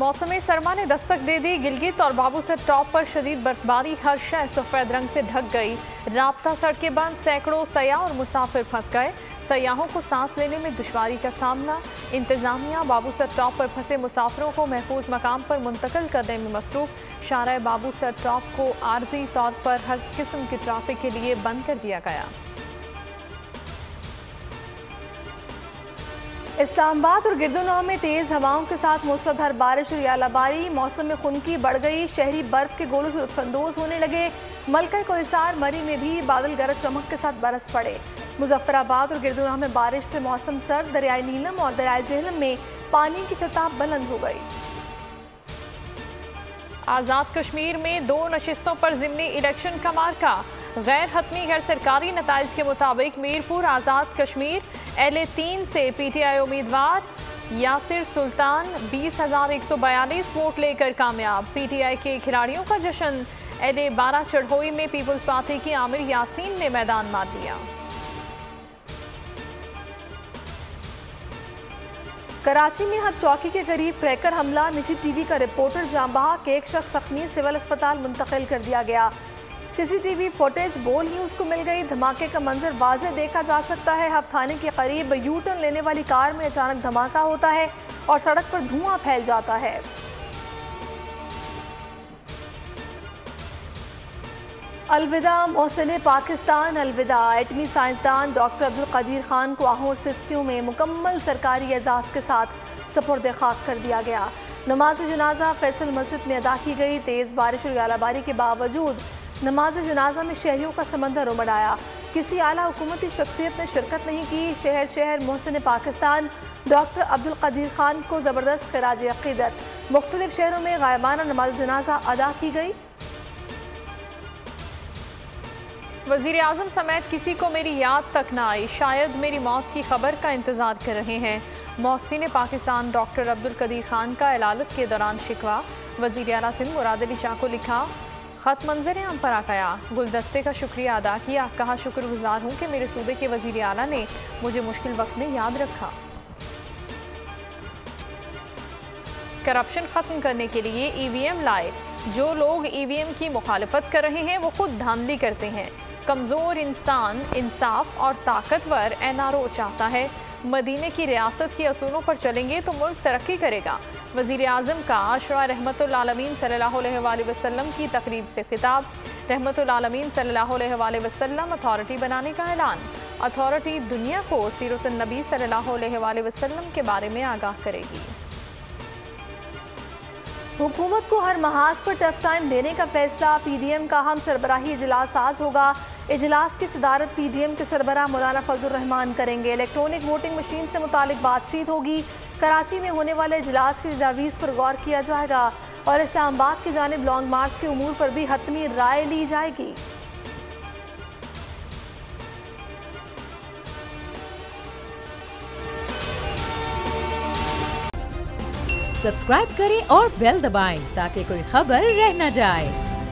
मौसम सरमा ने दस्तक दे दी। गिलगित और बाबूसर टॉप पर शदीद बर्फबारी हर शय सफेद रंग से ढक गई। राब्ता सड़कें बंद, सैकड़ों सयाह और मुसाफिर फंस गए। सयाहों को सांस लेने में दुश्वारी का सामना। इंतजामिया बाबूसर टॉप पर फंसे मुसाफिरों को महफूज मकाम पर मुंतकिल करने में मसरूफ। शारा बाबूसर टॉप को आर्जी तौर पर हर किस्म के ट्रैफिक के लिए बंद कर दिया गया। इस्लामाबाद और गिरदोनवा में तेज हवाओं के साथ मूसलाधार बारिश और यालाबारी। मौसम में खुनकी बढ़ गई। शहरी बर्फ के गोलों से लुत्फानंदोज होने लगे। मलका कोहिसार मरी में भी बादल गरज चमक के साथ बरस पड़े। मुजफ्फराबाद और गिरदोनवा में बारिश से मौसम सर्द। दरियाई नीलम और दरियाई जेहलम में पानी की सतह बुलंद हो गई। आज़ाद कश्मीर में 2 नशिस्तों पर ज़िमनी इलेक्शन का मार्का। गैर हतमी गैर सरकारी नताइज के मुताबिक मीरपुर आज़ाद कश्मीर LA 3 से PTI उम्मीदवार यासिर सुल्तान 20,142 वोट लेकर कामयाब। PTI के खिलाड़ियों का जश्न। LA 12 चढ़ोई में पीपल्स पार्टी की आमिर यासीन ने मैदान मार दिया। कराची में हद चौकी के करीब क्रैकर हमला। निजी TV का रिपोर्टर जाम बहक, एक शख्स जख्मी, सिविल अस्पताल मुंतकिल कर दिया गया। CCTV फुटेज बोल न्यूज़ को मिल गई। धमाके का मंजर वाज़े देखा जा सकता है। हब थाने के करीब यू टर्न लेने वाली कार में अचानक धमाका होता है और सड़क पर धुआं फैल जाता है। अलविदा मोहसिन पाकिस्तान, अलविदा। एटमी साइंसदान डॉक्टर अब्दुल कदीर खान को आहोर सिस्कियों में मुकम्मल सरकारी एजाज़ के साथ सपुर्द खाक कर दिया गया। नमाज जनाजा फैसल मस्जिद में अदा की गई। तेज़ बारिश और यालाबारी के बावजूद नमाज जनाजा में शहरियों का समंदर उमड़ आया। किसी आला हुकूमती शख्सियत ने शिरकत नहीं की। शहर शहर मोहसिन पाकिस्तान डॉक्टर अब्दुल कदीर खान को ज़बरदस्त खिराज अक़ीदत। मुख्तलिफ शहरों में गायबाना नमाज जनाजा अदा की गई। वज़ीर आज़म समेत किसी को मेरी याद तक न आई। शायद मेरी मौत की खबर का इंतज़ार कर रहे हैं। मोहसिन पाकिस्तान डॉक्टर अब्दुल कदीर खान का इलालत के दौरान शिकवा। वज़ीर आला सिंध मुराद अली शाह को लिखा ख़त मंजर आम पर आ गया। गुलदस्ते का शुक्रिया अदा किया। कहा शुक्रगुजार हूँ कि मेरे सूबे के वज़ीर आला ने मुझे मुश्किल वक्त में याद रखा। करप्शन ख़त्म करने के लिए EVM लाए। जो लोग EVM की मुखालफत कर रहे हैं वो खुद धांधली करते हैं। कमज़ोर इंसान इंसाफ और ताकतवर NRO चाहता है। मदीने की रियासत के असूलों पर चलेंगे तो मुल्क तरक्की करेगा। वज़ीर आज़म का आशरा रहमतुल आलमीन सल्लल्लाहु अलैहि वसल्लम की तकरीब से खिताब। रहमतुल आलमीन सल्लल्लाहु अलैहि वसल्लम अथॉरिटी बनाने का ऐलान। अथॉरिटी दुनिया को सीरतुन नबी सल्लल्लाहु अलैहि वसल्लम के बारे में आगाह करेगी। हुकूमत को हर महाज पर टफ टाइम देने का फैसला। PDM का हम सरबराही इजलास आज होगा। इजलास की सदारत PDM के सरबराह मौलाना फजलुर रहमान करेंगे। इलेक्ट्रॉनिक वोटिंग मशीन से मुतालिक बातचीत होगी। कराची में होने वाले इजलास की तजावीज़ पर गौर किया जाएगा और इस्लामाबाद की जानिब लॉन्ग मार्च के उमूर पर भी हतमी राय ली जाएगी। सब्सक्राइब करें और बेल दबाएं ताकि कोई खबर रह न जाए।